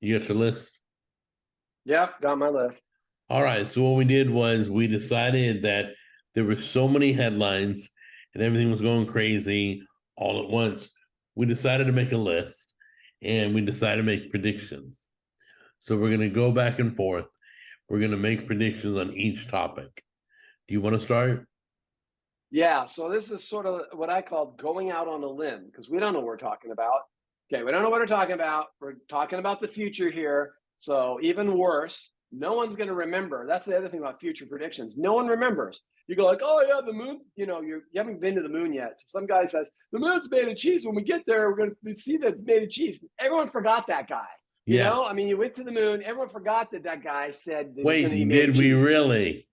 You got your list? Yep, got my list. All right. So what we did was we decided that there were so many headlines and everything was going crazy all at once. We decided to make a list and we decided to make predictions. So we're going to go back and forth. We're going to make predictions on each topic. Do you want to start? Yeah, so this is sort of what I call going out on a limb because we don't know what we're talking about. Okay, we don't know what we're talking about. We're talking about the future here. So even worse, no one's going to remember. That's the other thing about future predictions. No one remembers. You go like, oh yeah, the moon. You haven't been to the moon yet. So some guy says the moon's made of cheese. When we get there, we're going to see that it's made of cheese. Everyone forgot that guy. Yeah. I mean, you went to the moon. Everyone forgot that that guy said that it was going to be Wait, made of did we cheese. really?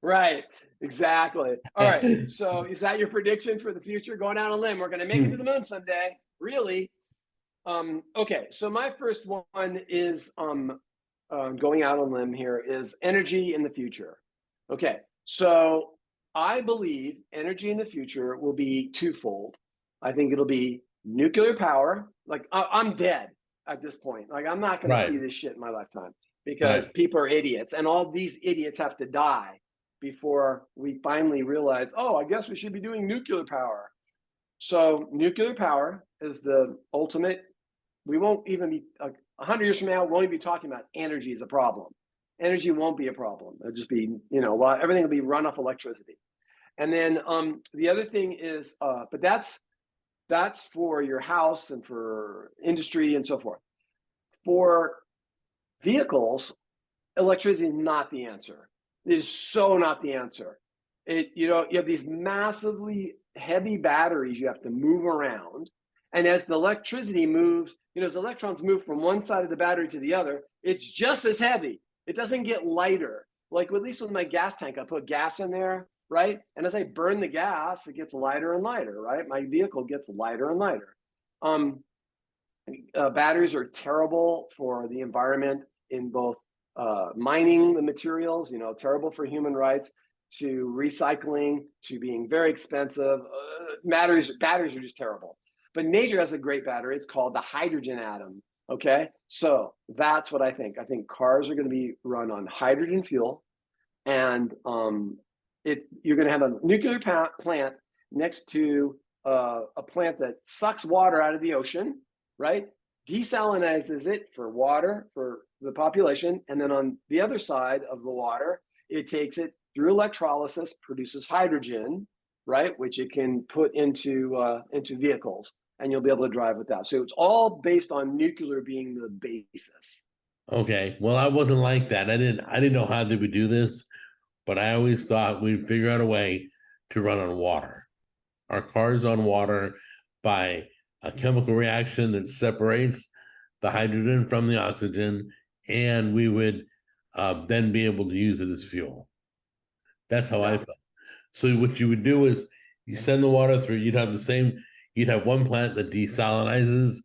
Right, exactly. All right, so is that your prediction for the future? Going out on a limb, we're going to make it to the moon someday. Really? Okay, so my first one is going out on a limb here is energy in the future. Okay, so I believe energy in the future will be twofold. I think it'll be nuclear power. Like I'm dead at this point. Like I'm not going to Right, see this shit in my lifetime because right. people are idiots, and all these idiots have to die before we finally realize, oh, I guess we should be doing nuclear power. So nuclear power is the ultimate. We won't even be like 100 years from now. We won't even be talking about energy as a problem. Energy won't be a problem. It'll just be, well, everything will be run off electricity. And then the other thing is, but that's for your house and for industry and so forth. For vehicles, electricity is not the answer. It is so not the answer. You have these massively heavy batteries you have to move around. And as the electricity moves, as electrons move from one side of the battery to the other, it's just as heavy. It doesn't get lighter. Like at least with my gas tank, I put gas in there, right? And as I burn the gas, it gets lighter and lighter, right? My vehicle gets lighter and lighter. Batteries are terrible for the environment in both mining the materials, terrible for human rights, to recycling, to being very expensive. Batteries are just terrible. But nature has a great battery. It's called the hydrogen atom. Okay, so that's what I think. I think cars are going to be run on hydrogen fuel, and you're going to have a nuclear plant next to a plant that sucks water out of the ocean, right? Desalinizes it for water for the population, and then on the other side of the water, it takes it through electrolysis, produces hydrogen, right, which it can put into vehicles, and you'll be able to drive with that. So it's all based on nuclear being the basis. Okay. Well, I wasn't like that. I didn't know how they would do this, but I always thought we'd figure out a way to run on water. Our car's on water by a chemical reaction that separates the hydrogen from the oxygen, and we would then be able to use it as fuel. That's how I Yeah, felt. So what you would do is you send the water through. You'd have one plant that desalinizes.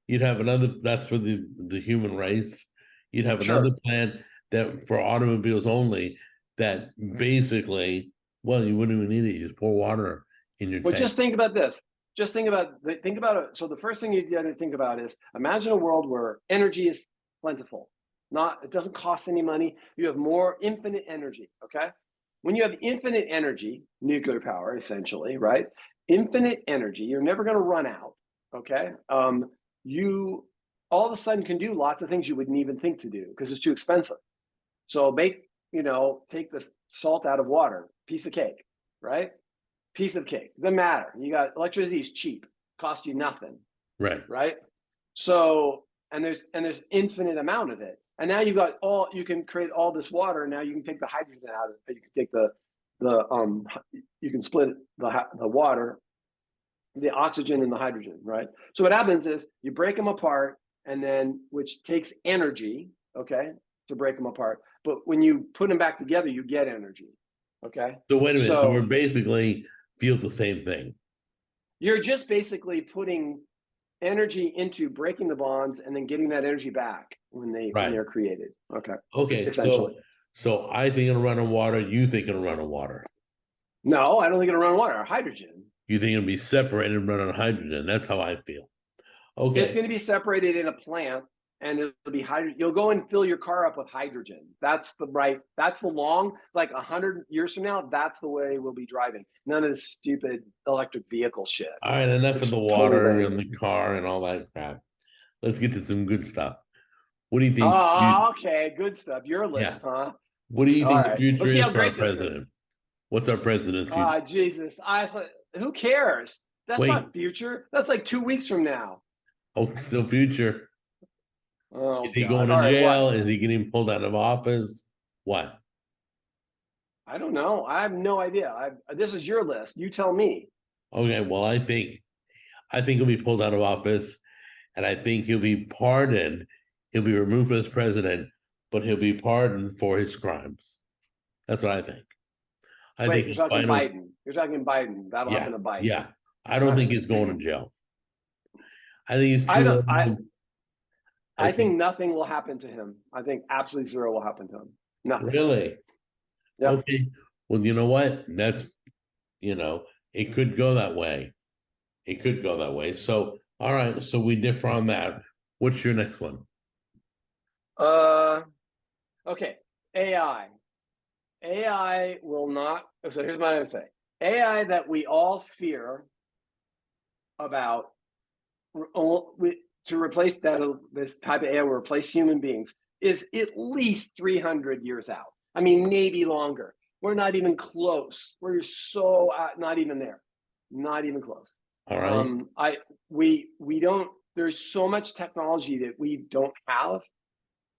You'd have another that's for the human race. You'd have another sure. plant that for automobiles only that basically, well, you wouldn't even need it. You just pour water in your Well, tank. just think about this. Just think about it. So the first thing you got to think about is imagine a world where energy is plentiful. It doesn't cost any money. You have more infinite energy. Okay. When you have infinite energy, nuclear power, essentially, right? Infinite energy, you're never going to run out. Okay. You all of a sudden can do lots of things you wouldn't even think to do because it's too expensive. So take the salt out of water, piece of cake, right? Piece of cake. Doesn't matter. You got electricity is cheap, cost you nothing, Right. right? So there's infinite amount of it. And now you can create all this water. And now you can take the hydrogen out of it. You can take you can split the water, the oxygen and the hydrogen, right? So what happens is you break them apart, and then which takes energy, okay, to break them apart. But when you put them back together, you get energy, okay. So wait a minute. So we're So basically feel the same thing. you're just basically putting energy into breaking the bonds and then getting that energy back when Right. they're created. Okay, Okay. essentially. So I think it'll run on water. You think it'll run on water. No, I don't think it'll run on water. Hydrogen. You think it'll be separated and run on hydrogen. That's how I feel. It's Okay. going to be separated in a plant. and it'll be hydrogen. You'll go and fill your car up with hydrogen. That's the long, like 100 years from now, that's the way we'll be driving. None of this stupid electric vehicle shit. All right, enough of It's the totally water lame. and the car and all that crap. Let's get to some good stuff. What do you think? Oh, okay, good stuff. Your list, huh? What do you All think the right, future let's see is how for our great this is. president? What's our president's future? Jesus, who cares? That's Wait, not future. That's like 2 weeks from now. oh, still future. Oh Is he God! going All to right, jail? what? Is he getting pulled out of office? What? I don't know. I have no idea. This is your list. You tell me. Okay, well, I think he'll be pulled out of office, and I think he'll be pardoned. He'll be removed as president, but he'll be pardoned for his crimes. That's what I think. I Wait, think you're he's talking final. Biden. You're talking Biden. That'll Yeah, happen to Biden. yeah. I don't All think right. he's going to jail. I think he's I too don't. old. I think nothing will happen to him. I think absolutely zero will happen to him. Nothing. Really. Yep. Okay. Well, you know what? It could go that way. It could go that way. So, all right. So we differ on that. What's your next one? Okay. AI. AI will not. So here's what I would say. AI that we all fear about to replace this type of AI will replace human beings is at least 300 years out. I mean, maybe longer. We're not even close. We're so not even there. Not even close. All right. We don't. There's so much technology that we don't have.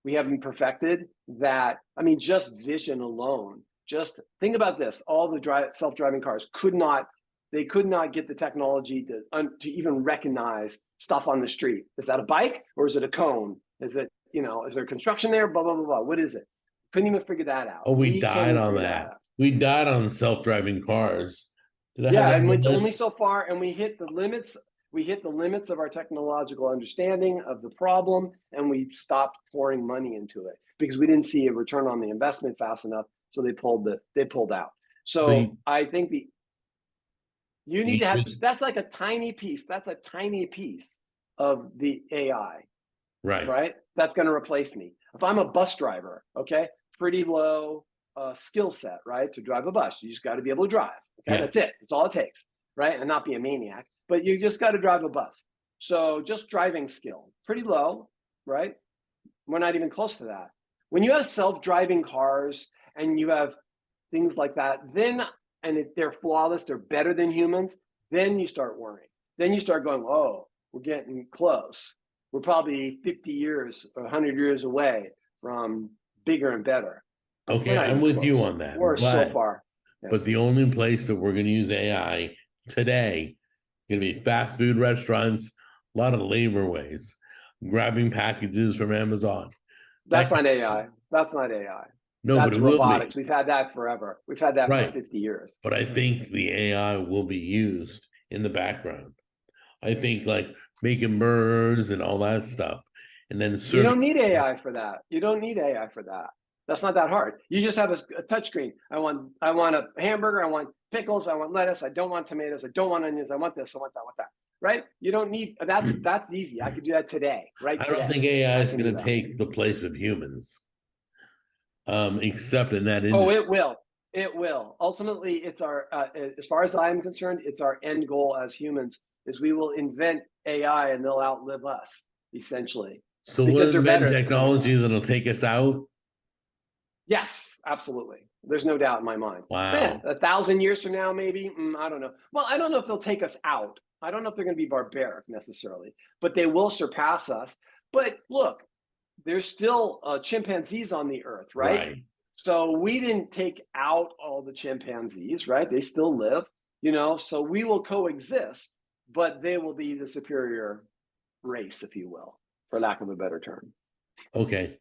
We haven't perfected that. I mean, just vision alone. Just think about this: all the self-driving cars could not get the technology to even recognize stuff on the street. Is that a bike or is it a cone? Is it, is there construction there? Blah, blah, blah, blah. What is it? Couldn't even figure that out. Oh, we can't died even on figure that. We died on self-driving cars. Did I have Yeah, that and on it's the only list? so far, and we hit the limits. We hit the limits of our technological understanding of the problem, and we stopped pouring money into it because we didn't see a return on the investment fast enough. So they pulled out. So I think you need to have, that's like a tiny piece. That's a tiny piece of the AI, right? That's going to replace me. If I'm a bus driver, okay, pretty low skill set, right? To drive a bus, you just got to be able to drive. Okay, that's it. That's all it takes, right? And not be a maniac, but you just got to drive a bus. So just driving skill, pretty low, right? We're not even close to that. When you have self-driving cars and you have things like that, then, and if they're flawless, they're better than humans, then you start worrying. Then you start going, oh, we're getting close. We're probably 50 years or 100 years away from bigger and better. Okay, I'm with you on that. We're so far. But the only place that we're going to use AI today going to be fast food restaurants, a lot of labor ways, grabbing packages from Amazon. That's not AI. That's not AI. No, that's but it robotics. will be. We've had that forever. We've had that for 50 years. But I think the AI will be used in the background. I think like making burgers and all that stuff. And then you don't need AI for that. You don't need AI for that. That's not that hard. You just have a touch screen. I want a hamburger. I want pickles. I want lettuce. I don't want tomatoes. I don't want onions. I want this. I want that. I want that. Right? You don't need that's easy. I could do that today. Right? I don't think AI is going to take the place of humans. Except in that industry. Oh, it will. It will. Ultimately, it's our as far as I'm concerned, it's our end goal as humans is we will invent AI and they'll outlive us essentially. So we'll invent technology that'll take us out. Yes, absolutely. There's no doubt in my mind. Wow. Man, 1,000 years from now, maybe. I don't know. Well, I don't know if they'll take us out. I don't know if they're going to be barbaric necessarily, but they will surpass us. But look, there's still chimpanzees on the earth, right? So we didn't take out all the chimpanzees, right? They still live, so we will coexist, but they will be the superior race, if you will, for lack of a better term. Okay.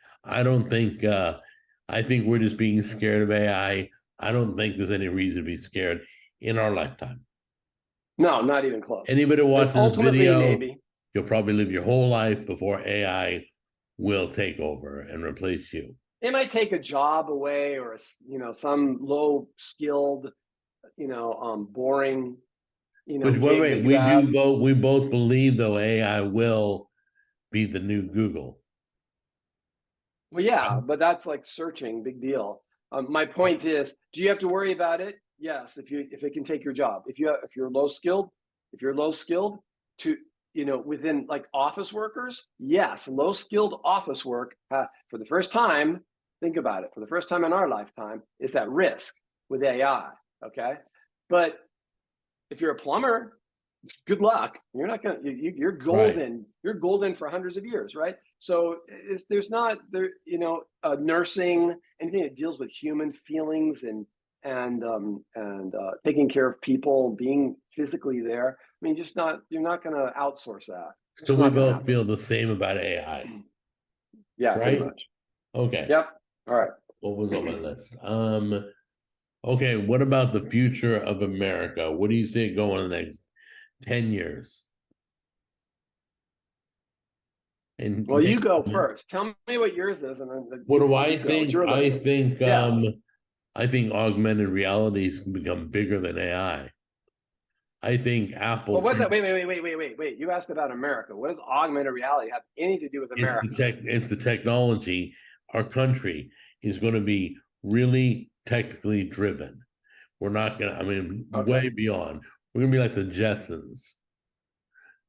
I think we're just being scared of AI. I don't think there's any reason to be scared in our lifetime. No, not even close. Anybody watching this video, maybe. You'll probably live your whole life before AI will take over and replace you. It might take a job away or, some low skilled, boring, But wait, we both believe though AI will be the new Google. Well, yeah, but that's like searching, big deal. My point is, do you have to worry about it? Yes, if it can take your job. If you're low skilled, to within like office workers, yes, low skilled office work for the first time. Think about it. For the first time in our lifetime, is at risk with AI. Okay, but if you're a plumber, good luck. You're not gonna. You're golden. Right. You're golden for hundreds of years, right? So there's not there. Nursing, anything that deals with human feelings and taking care of people, being physically there. I mean, you're not going to outsource that. So we both feel the same about AI. Yeah, right? pretty much. Okay. Yep. All right. What was on my list? Okay, what about the future of America? What do you see going in the next 10 years? And well, you go first. Tell me what yours is, and then what do I think? I think augmented realities can become bigger than AI. I think Apple. Well, what's that? Wait. You asked about America. What does augmented reality have anything to do with America? It's the technology. Our country is going to be really technically driven. We're not going to, I mean, way beyond. We're going to be like the Jetsons.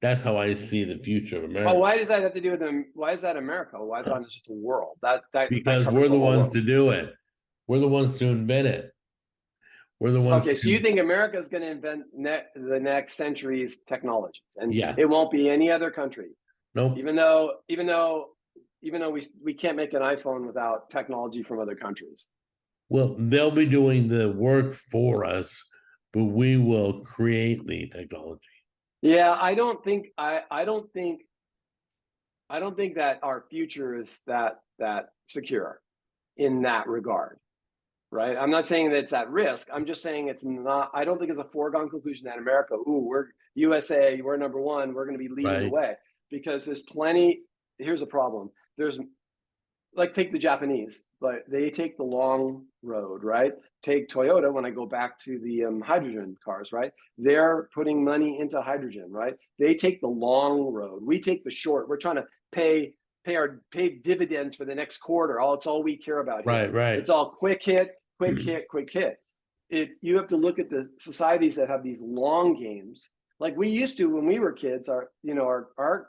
That's how I see the future of America. Well, why does that have to do with them? Why is that America? Why is that just the world? Because we're the ones to do it. We're the ones to invent it. We're the ones. Okay, so you think America is going to invent the next century's technologies, and yes. It won't be any other country. Nope. Even though we can't make an iPhone without technology from other countries. Well, they'll be doing the work for us, but we will create the technology. Yeah, I don't think that our future is that secure in that regard. Right. I'm not saying that it's at risk. I'm just saying it's not. I don't think it's a foregone conclusion that America, we're USA, we're number one, we're going to be leading the way, because there's plenty. Here's a problem. There's like, take the Japanese, but they take the long road, right? Take Toyota. When I go back to the hydrogen cars, right? They're putting money into hydrogen, right? They take the long road. We take the short. We're trying to pay dividends for the next quarter. It's all we care about here. Right. It's all quick hit. You have to look at the societies that have these long games, like we used to when we were kids. Our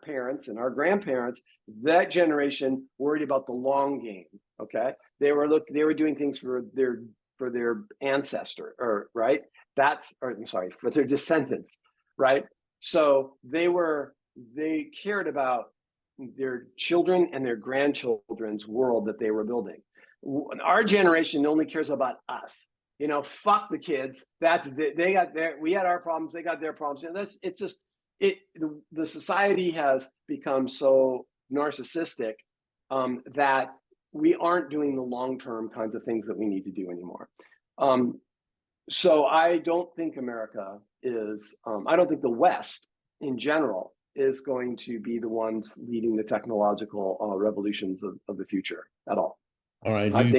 parents and our grandparents, that generation worried about the long game. Okay, they were doing things for their ancestor, or right. For their descendants, right? So they cared about their children and their grandchildren's world that they were building. Our generation only cares about us. Fuck the kids. We had our problems, they got their problems. And the society has become so narcissistic that we aren't doing the long-term kinds of things that we need to do anymore. So I don't think America is, I don't think the West in general is going to be the ones leading the technological revolutions of the future at all. All right. I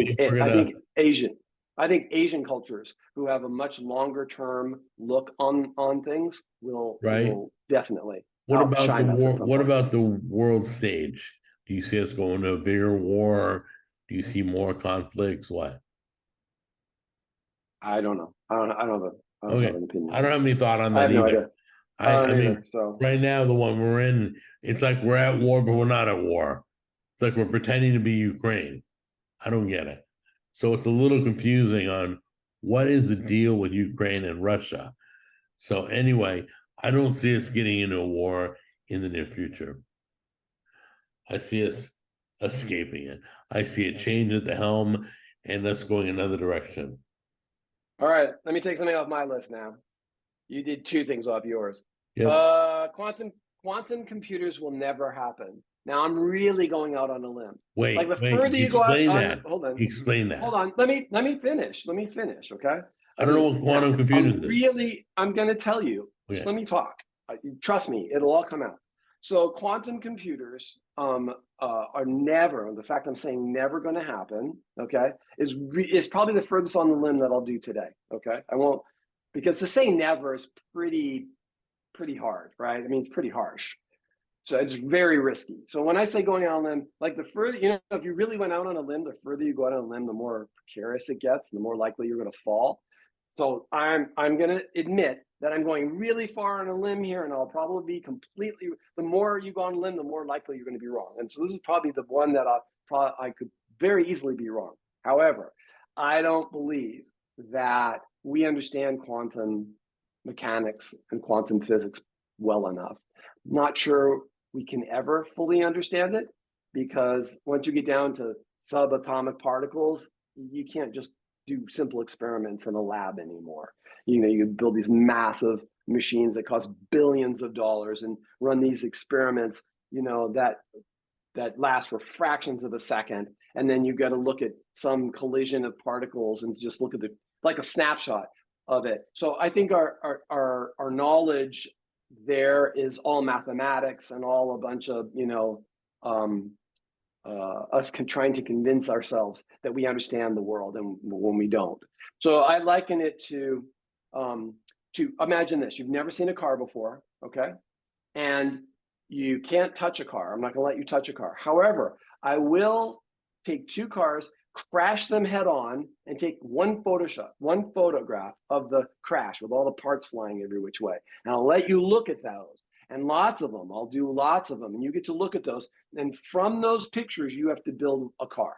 think Asian cultures who have a much longer term look on things will definitely. What about the world stage? Do you see us going to a bigger war? Do you see more conflicts? What? I don't know. I don't have an opinion. I don't have any thought on that. I have no either. idea. Right now, the one we're in, it's like we're at war, but we're not at war. It's like we're pretending to be Ukraine. I don't get it. So it's a little confusing on what is the deal with Ukraine and Russia. So anyway, I don't see us getting into a war in the near future. I see us escaping it. I see a change at the helm and us going another direction. All right, let me take something off my list now. You did two things off yours. Yep. Quantum computers will never happen. Now I'm really going out on a limb. Wait, further you go out, hold on. Explain that. Hold on. Let me finish. Okay. I don't know what quantum computers is. I'm going to tell you. Okay. Just let me talk. Trust me, it'll all come out. So quantum computers are never. The fact I'm saying never going to happen. Okay, is probably the furthest on the limb that I'll do today. Okay, I won't, because to say never is pretty hard, right? I mean, it's pretty harsh. So it's very risky. So when I say going out on a limb, like the further, you know, if you really went out on a limb, the further you go out on a limb, the more precarious it gets, the more likely you're going to fall. So I'm going to admit that I'm going really far on a limb here, and I'll probably be completely. The more you go on a limb, the more likely you're going to be wrong. And so this is probably the one that I could very easily be wrong. However, I don't believe that we understand quantum mechanics and quantum physics well enough. Not sure we can ever fully understand it, because once you get down to subatomic particles, you can't just do simple experiments in a lab anymore. You know, you build these massive machines that cost billions of dollars and run these experiments, you know, that last for fractions of a second. And then you got to look at some collision of particles and just look at like a snapshot of it. So I think our knowledge there is all mathematics and all a bunch of, you know, us trying to convince ourselves that we understand the world, and when we don't. So I liken it to imagine this: you've never seen a car before, okay, and you can't touch a car. I'm not going to let you touch a car. However, I will take two cars, crash them head on, and take one photograph of the crash with all the parts flying every which way. And I'll let you look at those, and lots of them. I'll do lots of them, and you get to look at those. And from those pictures, you have to build a car.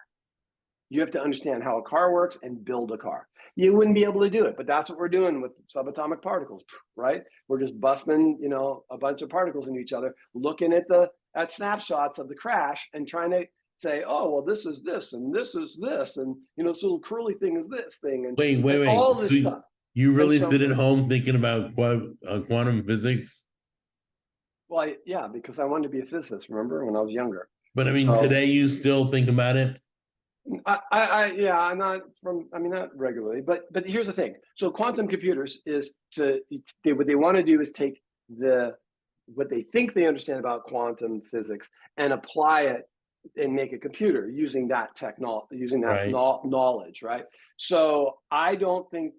You have to understand how a car works and build a car. You wouldn't be able to do it, but that's what we're doing with subatomic particles, right? We're just busting, you know, a bunch of particles into each other, looking at snapshots of the crash and trying to say, oh, well, this is this, and this is this, and, you know, this little curly thing is this thing, and Wait. all this stuff. You really so, sit at home thinking about quantum physics? Well, yeah, because I wanted to be a physicist, remember, when I was younger. But I mean, today you still think about it? Yeah, I'm not not regularly, but here's the thing. So quantum computers is what they want to do is take what they think they understand about quantum physics and apply it and make a computer using that technology, using that Right. knowledge, right? So I don't think,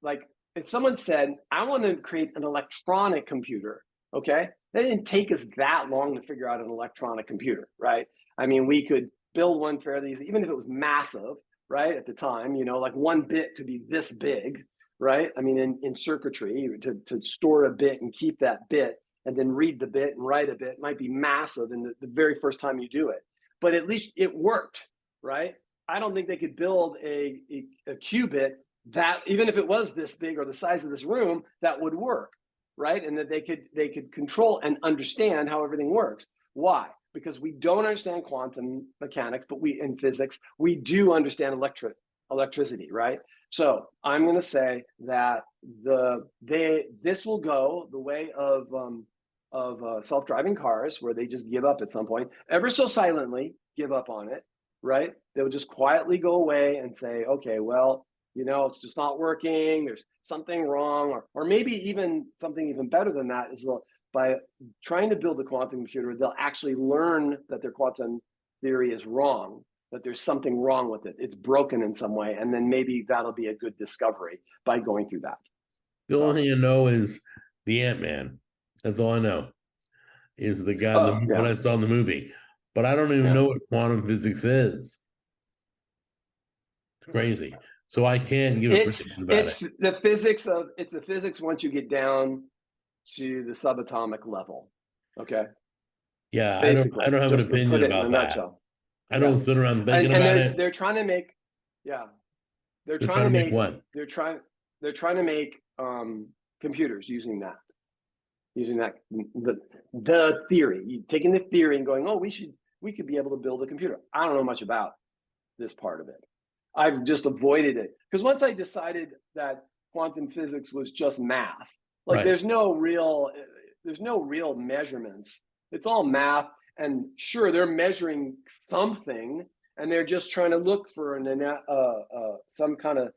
like, if someone said, I want to create an electronic computer, okay, that didn't take us that long to figure out an electronic computer, right? I mean, we could build one fairly easy, even if it was massive, right? At the time, you know, like one bit could be this big, right? I mean, in circuitry, to store a bit and keep that bit and then read the bit and write a bit might be massive in the very first time you do it. But at least it worked, right? I don't think they could build a qubit that, even if it was this big or the size of this room, that would work, right? And that they could control and understand how everything works. Why? Because we don't understand quantum mechanics, but in physics, we do understand electricity, right? So I'm going to say that this will go the way of self-driving cars, where they just give up at some point, ever so silently give up on it, right? They'll just quietly go away and say, okay, well, you know, it's just not working. There's something wrong, or maybe even something even better than that is, by trying to build a quantum computer, they'll actually learn that their quantum theory is wrong, that there's something wrong with it. It's broken in some way. And then maybe that'll be a good discovery by going through that. The only thing I know is the Ant-Man. That's all I know. Is the guy what I saw in the movie. But I don't even know what quantum physics is. It's crazy. So I can't give a prediction about it. It's the physics once you get down to the subatomic level. Okay. Yeah, basically, I don't have an opinion about that. I don't sit around thinking about it. They're trying to make, they're trying to make what? They're trying to make computers using that the theory, taking the theory and going, oh, we could be able to build a computer. I don't know much about this part of it. I've just avoided it, because once I decided that quantum physics was just math, like right. there's no real measurements. It's all math, and sure, they're measuring something, and they're just trying to look for some kind of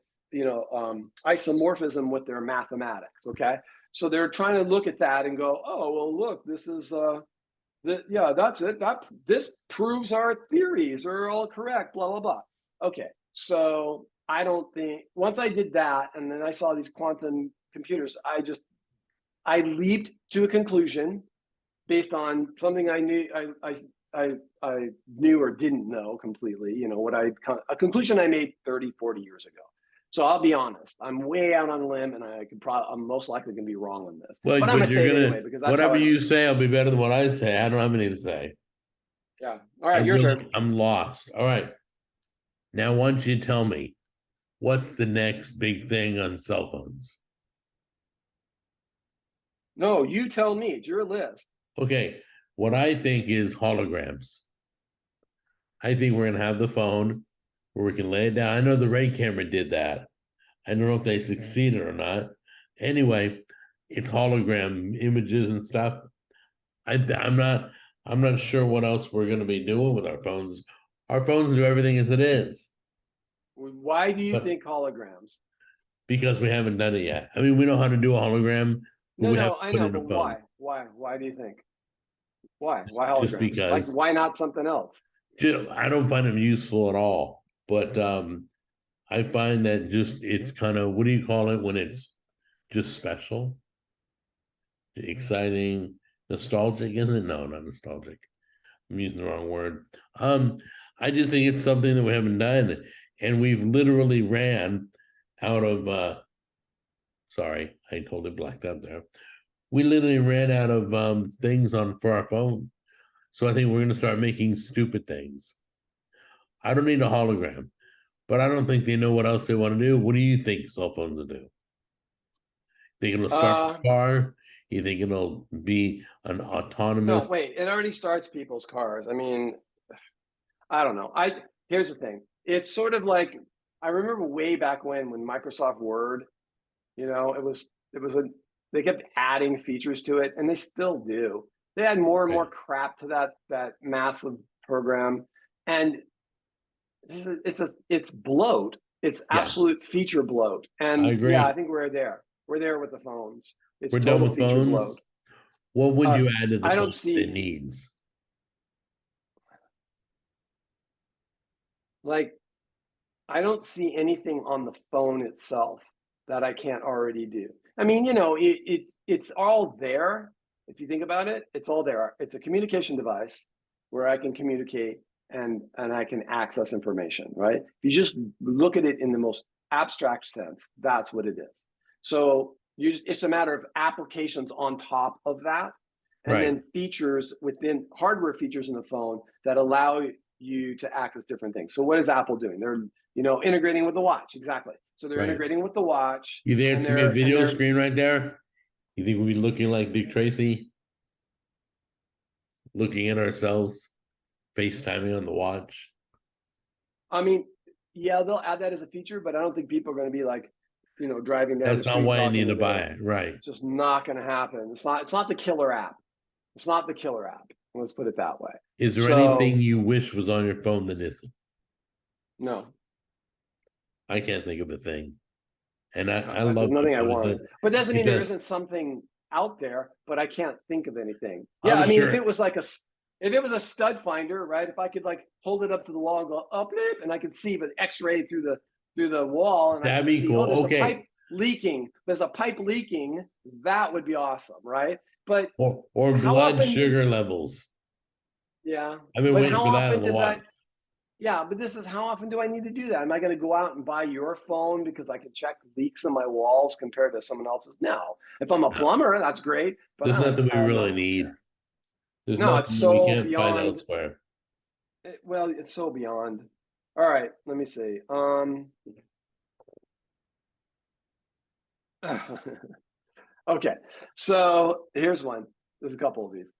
isomorphism with their mathematics. Okay, so they're trying to look at that and go, oh well, look, this is that's it. This proves our theories are all correct. Blah blah blah. Okay, so I don't think, once I did that, and then I saw these quantum computers, I leaped to a conclusion based on something I knew, I knew or didn't know completely, you know, a conclusion I made 30, 40 years ago. So I'll be honest, I'm way out on a limb, and I'm most likely going to be wrong on this. Well, But I'm but going to you're say it gonna anyway because that's how whatever I. you say, I'll be better than what I say. I don't have anything to say. Yeah. All right, your turn. I'm lost. All right. Now, why don't you tell me what's the next big thing on cell phones? No, you tell me. It's your list. Okay, what I think is holograms. I think we're gonna have the phone where we can lay it down. I know the Ray camera did that. I don't know if they succeeded or not. Anyway, it's hologram images and stuff. I'm not sure what else we're going to be doing with our phones. Our phones do everything as it is, Why do you but think holograms? because we haven't done it yet. I mean, we know how to do a hologram, but we haven't I put know, it in but a phone. why? Why do you think? Why Just holograms? Like, because why not something else? I don't find them useful at all. But I find that just it's kind of, what do you call it when it's just special, exciting, nostalgic? Isn't it? No, not nostalgic. I'm using the wrong word. Um, I just think it's something that we haven't done, and we've literally ran out of. Sorry, I totally blacked out there. We literally ran out of things on for our phone, so I think we're going to start making stupid things. I don't need a hologram, but I don't think they know what else they want to do. What do you think cell phones will do? Think it'll start Uh, a car? You think it'll be an no, autonomous? wait. It already starts people's cars. I mean, I don't know. Here's the thing. It's sort of like I remember way back when Microsoft Word, you know, it was a they kept adding features to it, and they still do. They add more and more Right. crap to that massive program, and it's bloat. It's Yeah, absolute feature bloat. I And yeah, I agree. think we're there. We're there with the phones. It's We're done total with feature bloat. phones. What would Uh, you add to the I phone don't that it see needs? like I don't see anything on the phone itself that I can't already do. I mean, you know, it's all there. If you think about it, it's all there. It's a communication device where I can communicate and I can access information, right? If you just look at it in the most abstract sense, that's what it is. So it's a matter of applications on top of that, and Right, then features within hardware features in the phone that allow you to access different things. So what is Apple doing? They're integrating with the watch. Exactly. So they're right. integrating with the watch, You think and it's gonna be a video they're. screen right there? You think we'll be looking like Dick Tracy, looking at ourselves, FaceTiming on the watch? I mean, yeah, they'll add that as a feature, but I don't think people are going to be like, driving down the That's not street why I talking need to to buy their. it. Right. It's just not going to happen. It's not. It's not the killer app. It's not the killer app. Let's put it that way. Is there anything So you wish was on your phone that isn't? no, I can't think of a thing. And I there's love to nothing I notice want. it But doesn't mean there because isn't something out there. But I can't think of anything. Yeah, I'm I mean, if sure it was like if it was a stud finder, right? If I could like hold it up to the wall and go up it, and I could see the X-ray through the wall, and I that'd could be see, oh, cool. there's a pipe Okay. leaking. There's a pipe leaking. That would be awesome, right? But Or how blood often? sugar levels. Yeah, I've been but waiting how for that often on the does watch. that? Yeah, but this is how often do I need to do that? Am I going to go out and buy your phone because I can check leaks in my walls compared to someone else's? No. If I'm a No, plumber, that's great, but there's nothing we really no, need. There's no, it's nothing that we so can't find beyond. elsewhere. Well, it's so beyond. All right, let me see. Okay, so here's one. There's a couple of these.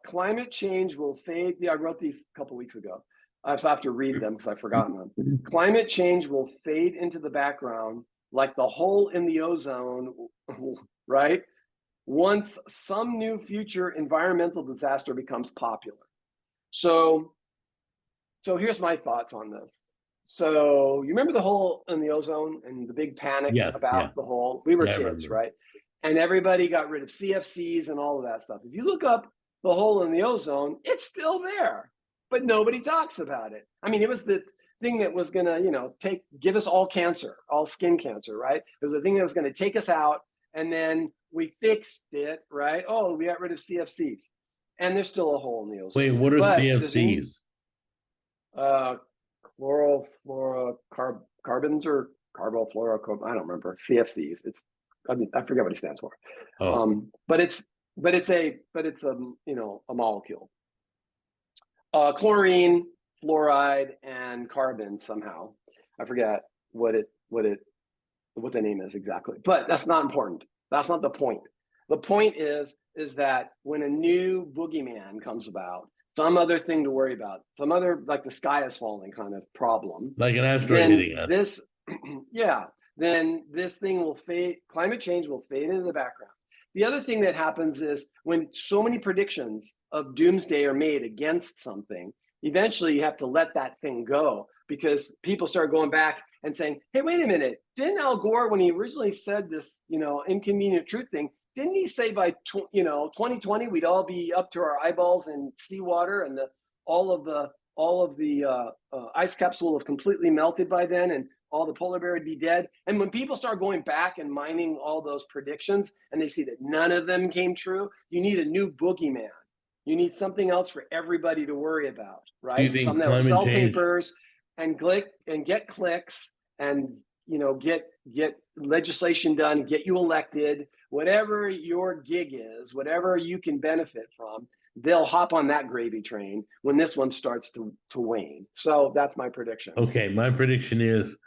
Climate change will fade. Yeah, I wrote these a couple weeks ago. I just have to read them because I've forgotten them. Climate change will fade into the background like the hole in the ozone, right? Once some new future environmental disaster becomes popular. So, so here's my thoughts on this. So you remember the hole in the ozone and the big panic Yes, yeah. about the hole? We were Yeah, I kids, remember. right? And everybody got rid of CFCs and all of that stuff. If you look up the hole in the ozone, it's still there, but nobody talks about it. I mean, it was the thing that was gonna, give us all cancer, all skin cancer, right? It was the thing that was gonna take us out, and then we fixed it, right? Oh, we got rid of CFCs. and there's still a hole in the Wait, ozone. what are But CFCs? Chlorofluorocarbons or carbofluorocarbon. I don't remember. CFCs. I forget what it stands for. Oh, But it's a a molecule. Chlorine, fluoride, and carbon somehow. I forget what the name is exactly, but that's not important. That's not the point. The point is that when a new boogeyman comes about, some other thing to worry about, some other, like the sky is falling kind of problem, like an asteroid then hitting us. this, yeah, then this thing will fade. Climate change will fade into the background. The other thing that happens is when so many predictions of doomsday are made against something, eventually you have to let that thing go, because people start going back and saying, hey, wait a minute, didn't Al Gore, when he originally said this, inconvenient truth thing, didn't he say by 2020 we'd all be up to our eyeballs in seawater, and all of the ice caps will have completely melted by then, and all the polar bear would be dead? And when people start going back and mining all those predictions and they see that none of them came true, you need a new boogeyman. You need something else for everybody to worry about, Do you right? think Something that will climate sell change? papers and get clicks, and get legislation done, get you elected, whatever your gig is, whatever you can benefit from, they'll hop on that gravy train when this one starts to wane. So that's my prediction. Okay, my prediction is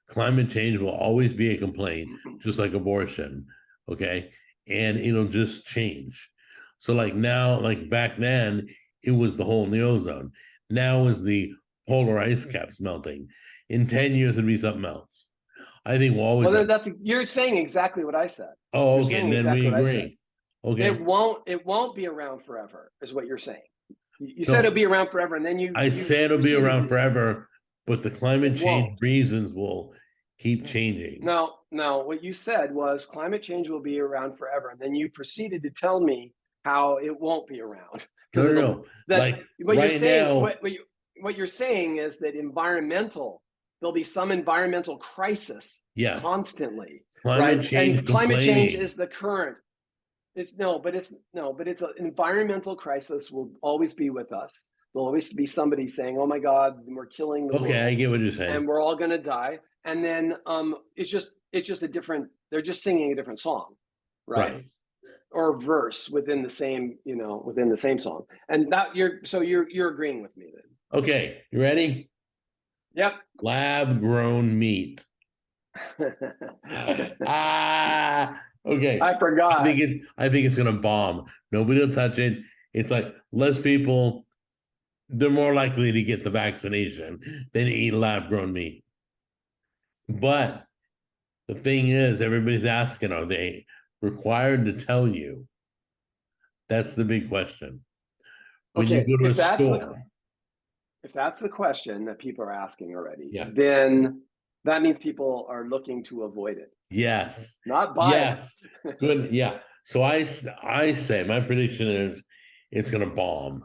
climate change will always be a complaint, just like abortion. Okay, and it'll just change. So like now, like back then, it was the hole in the ozone. Now is the polar ice caps melting. In 10 years, it'll be something else. I think we'll always Well, have. you're saying exactly what I said. Oh, You're okay, and saying then we exactly what I said. agree. Okay. It won't be around forever, is what you're saying. You said it'll No, be around forever, and then I you said it'll be proceeded around to, forever, but the climate it change won't. reasons will keep changing. No, what you said was climate change will be around forever, and then you proceeded to tell me how it won't be around No, because no, of no. that. Like What you're right saying, now, what you're saying is that there'll be some environmental crisis yes, constantly, climate right? And change climate change complaining. is the current. It's an environmental crisis will always be with us. There'll always be somebody saying, "Oh my God, we're killing the Okay, I world, get what you're saying. and we're all going to die." And then it's just a different. They're just singing a different song, right? Right. Or verse within the same song. And that you're agreeing with me then. Okay, you ready? Yep. Lab grown meat. Okay. I forgot. I think it's gonna bomb. Nobody will touch it. It's like less people, they're more likely to get the vaccination than to eat lab grown meat. But the thing is, everybody's asking, are they required to tell you? That's the big question. When you Okay, go to a store, if that's the question that people are asking already, yeah. then that means people are looking to avoid it, Yes. not buy Yes. it. Good. Yeah. So I say my prediction is it's gonna bomb.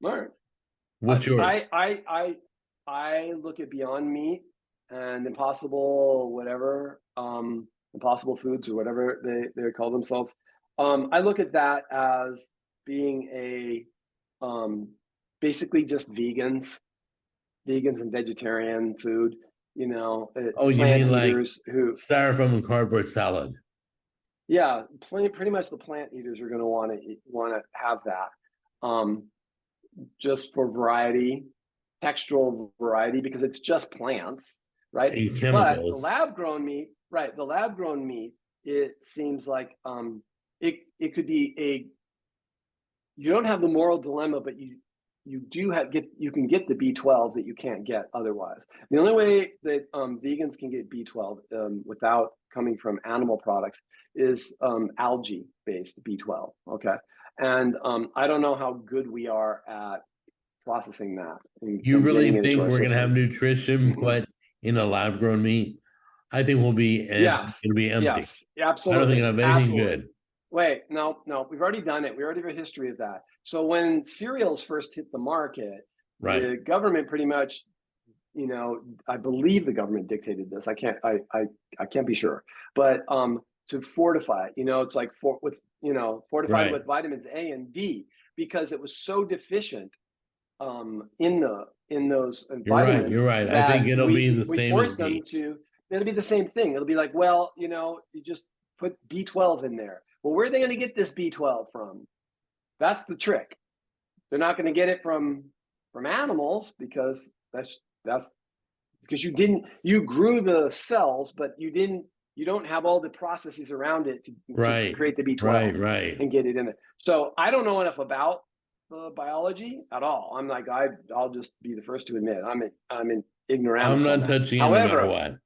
All right. What's yours? I look at Beyond Meat and Impossible whatever, Impossible Foods or whatever they call themselves. I look at that as being basically just vegans and vegetarian food. Oh, you Plant mean like eaters who, styrofoam and cardboard salad? yeah, pretty much the plant eaters are going to want to have that. Um, just for variety, textural variety, because it's just plants, right? And But the chemicals. lab grown meat, right? The lab grown meat, it seems like it could be you don't have the moral dilemma, but you can get the B12 that you can't get otherwise. The only way that vegans can get B12 without coming from animal products is algae based B12. Okay, and I don't know how good we are at processing that You and getting really it into think our we're gonna have system. nutrition put in a lab grown meat? I think Yes, it'll be empty. yes, I don't think absolutely, it'll have anything absolutely. good. Wait, no, we've already done it. We already have a history of that. So when cereals first hit the market, Right. the government pretty much, I believe the government dictated this. I can't be sure, but to fortify it, it's like fortified Right. with vitamins A and D, because it was so deficient in those You're right. vitamins You're right. I think that it'll be the we same as forced them me. to. It'll be the same thing. It'll be like, well, you just put B12 in there. Well, where are they going to get this B12 from? That's the trick. They're not going to get it from animals, because that's because you grew the cells, but you don't have all the processes around it to Right. create the Right. B12 Right. and get it in there. So I don't know enough about biology at all. I'm like, I'll just be the first to admit I'm in I'm ignoramus on not that. touching it no matter However,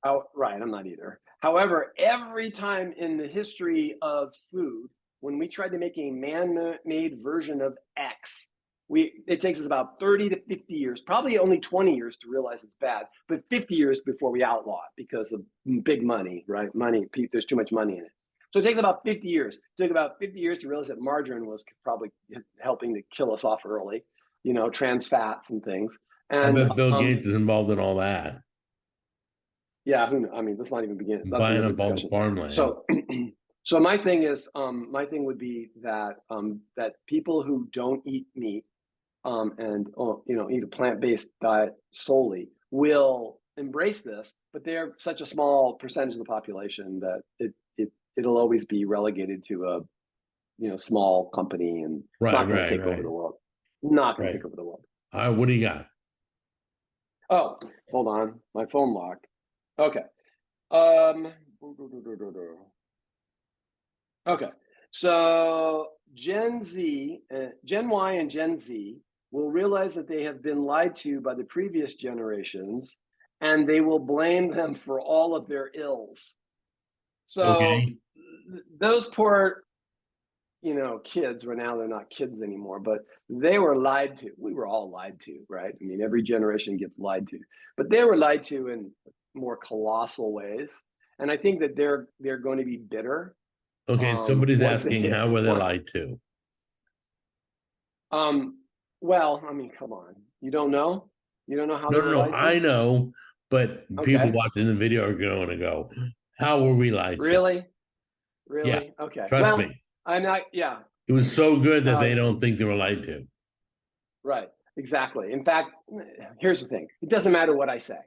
what. right, I'm not either. However, every time in the history of food, when we tried to make a man-made version of X, it takes us about 30 to 50 years, probably only 20 years to realize it's bad, but 50 years before we outlaw it because of big money, right? There's too much money in it. So it takes about 50 years. It took about 50 years to realize that margarine was probably helping to kill us off early, trans fats and things. I And bet Bill Gates is involved in all that, yeah, who knows? I mean, let's not even begin. That's buying another up all the discussion. farmland. So, so my thing is, my thing would be that that people who don't eat meat, and eat a plant-based diet solely will embrace this, but they're such a small percentage of the population that it'll always be relegated to a small company, and it's Right. not going to Right. take over Right. the world. Not going to Right. take over the world. All right. What do you got? Oh, hold on, my phone locked. Okay. Um, okay. So Gen Z, Gen Y and Gen Z will realize that they have been lied to by the previous generations, and they will blame them for all of their ills. So Okay. those poor, kids, well, now they're not kids anymore, but they were lied to. We were all lied to, right? I mean, every generation gets lied to, but they were lied to in more colossal ways. And I think that they're going to be bitter Okay. Somebody's once they asking hit how were they one. lied to? Well, I mean, come on, you don't know? You don't know how No, they no, were no. lied I to? know, but people Okay, watching the video are going to go, "How were we lied to?" really, Yeah. really, okay. Trust Well, me. I'm not. Yeah, It was so good that uh, they don't think they were lied to. right, exactly. In fact, here's the thing: it doesn't matter what I say.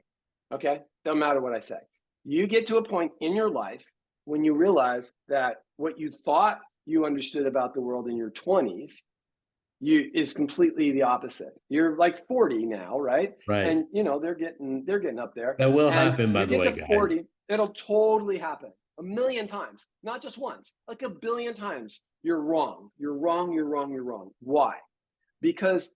Okay, doesn't matter what I say. You get to a point in your life when you realize that what you thought you understood about the world in your 20s is completely the opposite. You're like 40 now, right? Right. And they're getting up there, That will and happen, by you the get way, to guys. 40, it'll totally happen a million times, not just once, like a billion times. You're wrong. You're wrong. You're wrong. You're wrong. Why? Because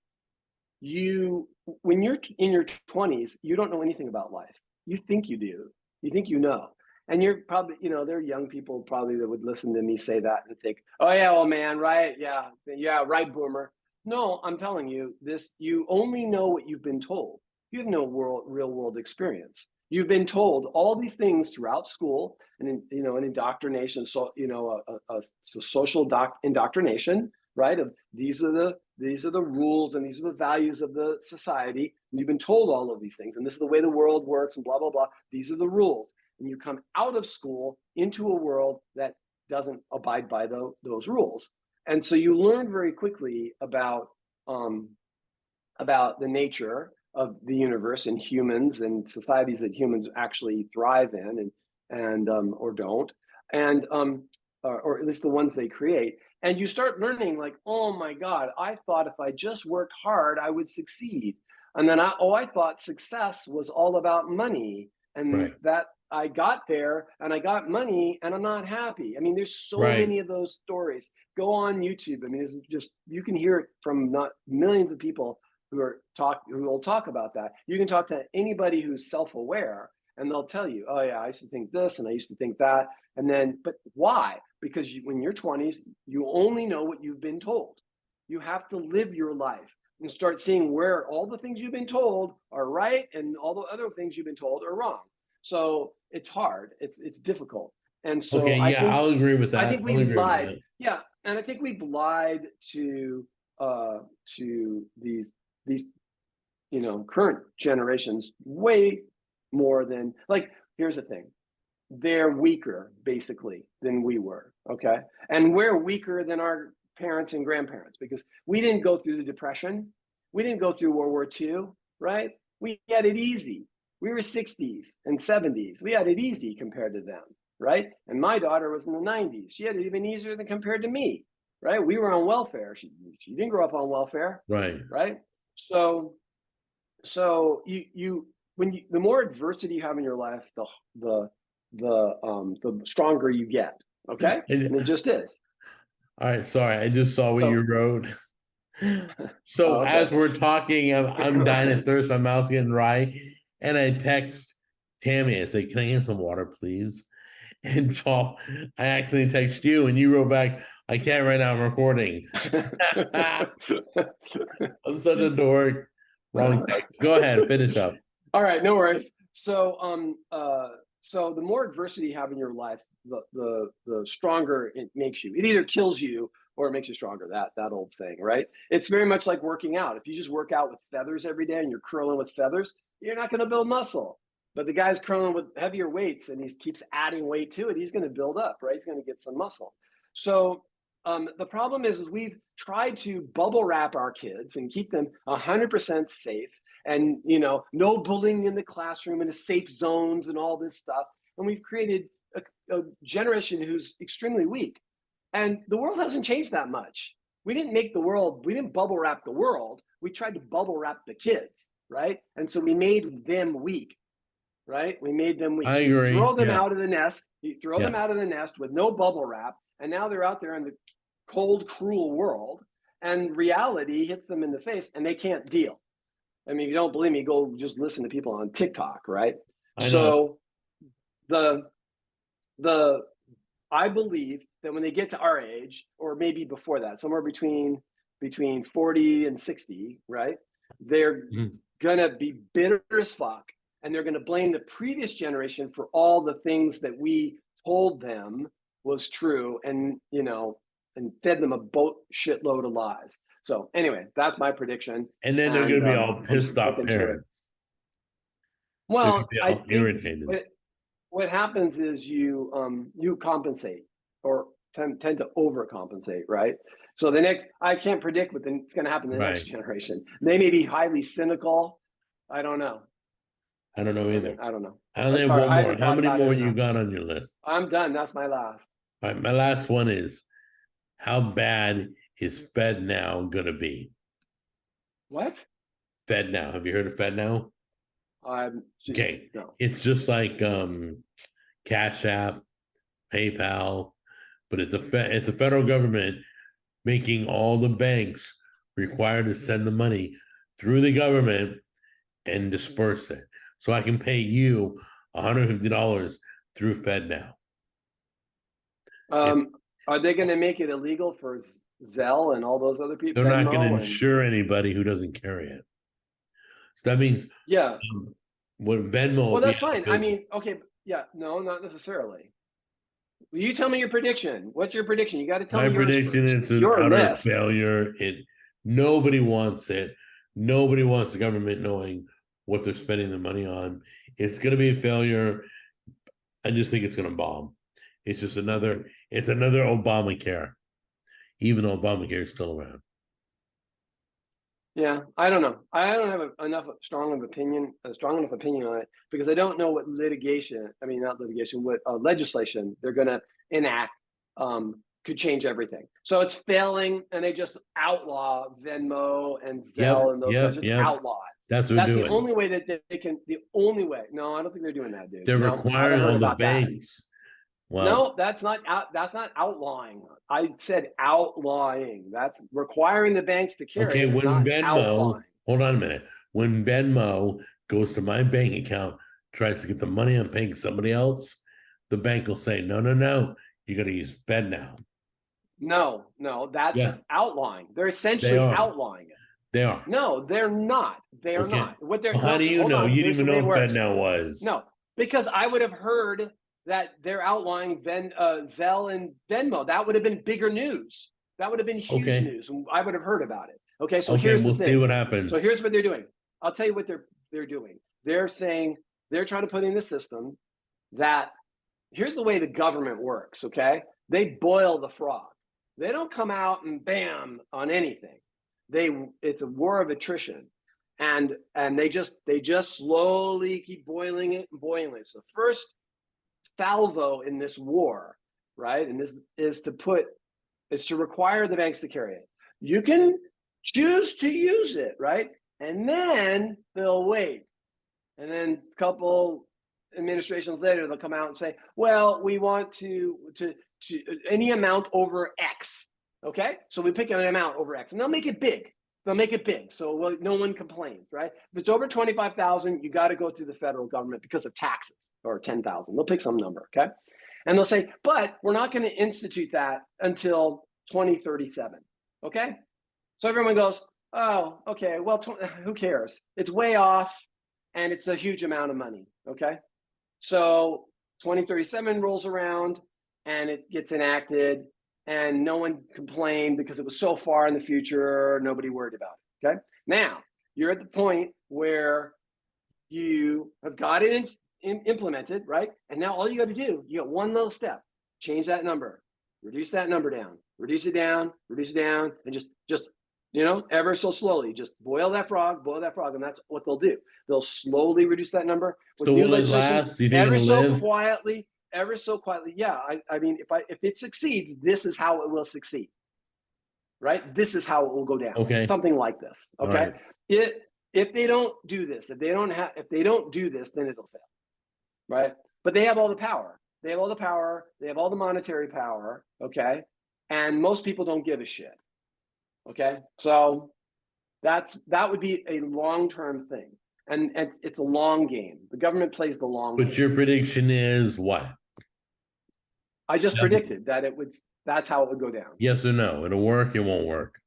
when you're in your 20s, you don't know anything about life. You think you do. You think you know. And you're probably, there are young people probably that would listen to me say that and think, oh yeah, old man, right? Yeah, right, boomer. No, I'm telling you this, you only know what you've been told. You have no real world experience. You've been told all these things throughout school and an indoctrination, so a social indoctrination, right? Of these are the rules and these are the values of the society. And you've been told all of these things, and this is the way the world works, and blah blah blah. These are the rules, and you come out of school into a world that doesn't abide by those rules, and so you learn very quickly about the nature of the universe and humans and societies that humans actually thrive in and or don't, and or at least the ones they create. And you start learning like, oh my God, I thought if I just worked hard, I would succeed. And then I thought success was all about money, and Right. that I got there and I got money and I'm not happy. I mean, there's so Right. many of those stories. Go on YouTube. I mean, it's just, you can hear it from not millions of people who will talk about that. You can talk to anybody who's self-aware, and they'll tell you, oh yeah, I used to think this and I used to think that. And then, but why? Because when you're 20s, you only know what you've been told. You have to live your life and start seeing where all the things you've been told are right and all the other things you've been told are wrong. So it's hard. It's difficult. And so Okay. Yeah, I'll agree with I that. think I'll we've agree with lied. that. Yeah, and I think we've lied to these current generations way more than, like, here's the thing. they're weaker basically than we were. Okay. And we're weaker than our parents and grandparents because we didn't go through the Depression. We didn't go through World War II, right? We had it easy. We were 60s and 70s. We had it easy compared to them, right? And my daughter was in the 90s. She had it even easier than compared to me, right? We were on welfare. She didn't grow up on welfare, Right. right? So you when you, the more adversity you have in your life, the stronger you get. Okay, and it just is. All right, sorry, I just saw what So, you wrote. So okay. as we're talking, I'm dying of thirst, my mouth's getting dry, and I text Tammy. I say, "Can I get some water, please?" And Paul, I accidentally text you, and you wrote back, "I can't right now. I'm recording." I'm such a dork. Wrong text. Go ahead, finish up. All right, no worries. So so the more adversity you have in your life, the stronger it makes you. It either kills you or it makes you stronger. That old thing, right? It's very much like working out. If you just work out with feathers every day and you're curling with feathers, you're not going to build muscle. But the guy's curling with heavier weights and he keeps adding weight to it, he's going to build up, right? He's going to get some muscle. So the problem is we've tried to bubble wrap our kids and keep them 100% safe, and no bullying in the classroom and the safe zones and all this stuff. And we've created a generation who's extremely weak. And the world hasn't changed that much. We didn't make the world, we didn't bubble wrap the world. We tried to bubble wrap the kids, right? And so we made them weak, right? We made them weak. I So you agree. throw them Yeah. out of the nest, you throw them out of the nest with no bubble wrap. And now they're out there in the cold, cruel world. And reality hits them in the face and they can't deal. I mean, if you don't believe me, go just listen to people on TikTok, right? I know. So I believe that when they get to our age, or maybe before that, somewhere between 40 and 60, right? They're gonna be bitter as fuck, and they're gonna blame the previous generation for all the things that we told them was true, and and fed them a shitload of lies. So anyway, that's my prediction. And then they're going to be all pissed off sticking to it. parents. Well, I think irritated. what happens is you compensate or tend to overcompensate, right? So I can't predict what's going to happen in the next generation. They may be highly cynical. I don't know. I don't know either. I don't know. I only have one more. How many more you got on your list? I'm done. That's my last. All right, my last one is, how bad is FedNow going to be? What? FedNow. Have you heard of FedNow? Okay. No. It's just like Cash App, PayPal, but it's a federal government making all the banks required to send the money through the government and disperse it. So I can pay you $150 through FedNow. Are they going to make it illegal for Zelle and all those other people? They're not going to insure anybody who doesn't carry it. So that means, when Venmo. Well, that's fine. I mean, okay, no, not necessarily. You tell me your prediction. What's your prediction? You got to tell me. My prediction is an utter failure. Nobody wants it. Nobody wants the government knowing what they're spending the money on. It's going to be a failure. I just think it's going to bomb. It's just another Obamacare, even though Obamacare is still around. Yeah, I don't know. I don't have a strong enough opinion on it because I don't know what legislation they're going to enact could change everything. So it's failing, and they just outlaw Venmo and Zelle and those guys. Outlaw it. That's the only way that they can. The only way. No, I don't think they're doing that, dude. They're requiring all the banks. Well, no, that's not outlawing. I said outlawing. That's requiring the banks to carry. Okay, when Venmo, hold on a minute. When Venmo goes to my bank account, tries to get the money I'm paying somebody else, the bank will say, no, you got to use FedNow. No, that's outlawing. They're essentially outlawing it. They are. No, they're not. They are not. What they're. How do you know? You didn't even know what FedNow was. No, because I would have heard that they're outlawing Zelle and Venmo. That would have been bigger news. That would have been huge news. I would have heard about it. Okay, so here's the thing. We'll see what happens. So here's what they're doing. I'll tell you what they're doing. They're saying they're trying to put in the system that here's the way the government works, okay? They boil the frog. They don't come out and bam on anything. It's a war of attrition. And they just slowly keep boiling it and boiling it. So first salvo in this war, right? And this is to require the banks to carry it. You can choose to use it, right? And then they'll wait. And then a couple administrations later, they'll come out and say, well, we want to any amount over X. Okay. So we pick an amount over X and they'll make it big. They'll make it big. So no one complains, right? If it's over 25,000, you got to go through the federal government because of taxes, or 10,000. They'll pick some number. Okay. And they'll say, but we're not going to institute that until 2037. Okay. So everyone goes, oh, okay. Well, who cares? It's way off and it's a huge amount of money. Okay. So 2037 rolls around and it gets enacted and no one complained because it was so far in the future, nobody worried about it, okay? Now, you're at the point where you have got it implemented, right? And now all you got to do, you got one little step, change that number, reduce that number down, reduce it down, and just ever so slowly, just boil that frog, and that's what they'll do. They'll slowly reduce that number. With so will it last? Do you think ever it'll so live? quietly, yeah. I mean, if it succeeds, this is how it will succeed, right? This is how it will go down. Okay. Something like this. Okay. Right. If they don't do this, if they don't do this, then it'll fail, right? But they have all the power. They have all the monetary power. Okay. And most people don't give a shit. Okay. So that would be a long-term thing. And it's a long game. The government plays the long game. But your prediction is what? I just predicted that that's how it would go down. Yes or no? It'll work, it won't work.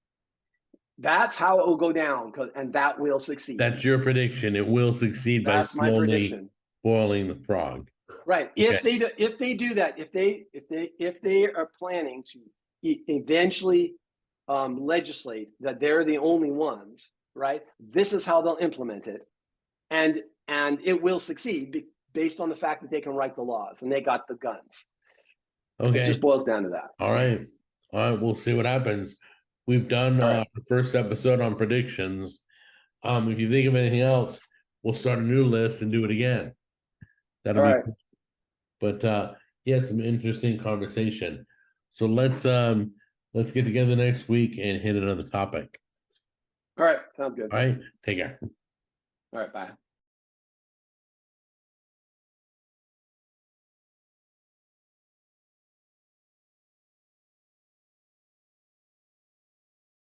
That's how it will go down, and that will succeed. That's your prediction. It will succeed by slowly boiling the frog. Right. If they do that, if they are planning to eventually legislate that they're the only ones, right? This is how they'll implement it. And it will succeed based on the fact that they can write the laws and they got the guns. Okay. It just boils down to that. All right. We'll see what happens. We've done the first episode on predictions. If you think of anything else, we'll start a new list and do it again. That'll be cool. But yeah, some interesting conversation. So let's get together next week and hit another topic. All right. Sounds good. All right. Take care. All right. Bye.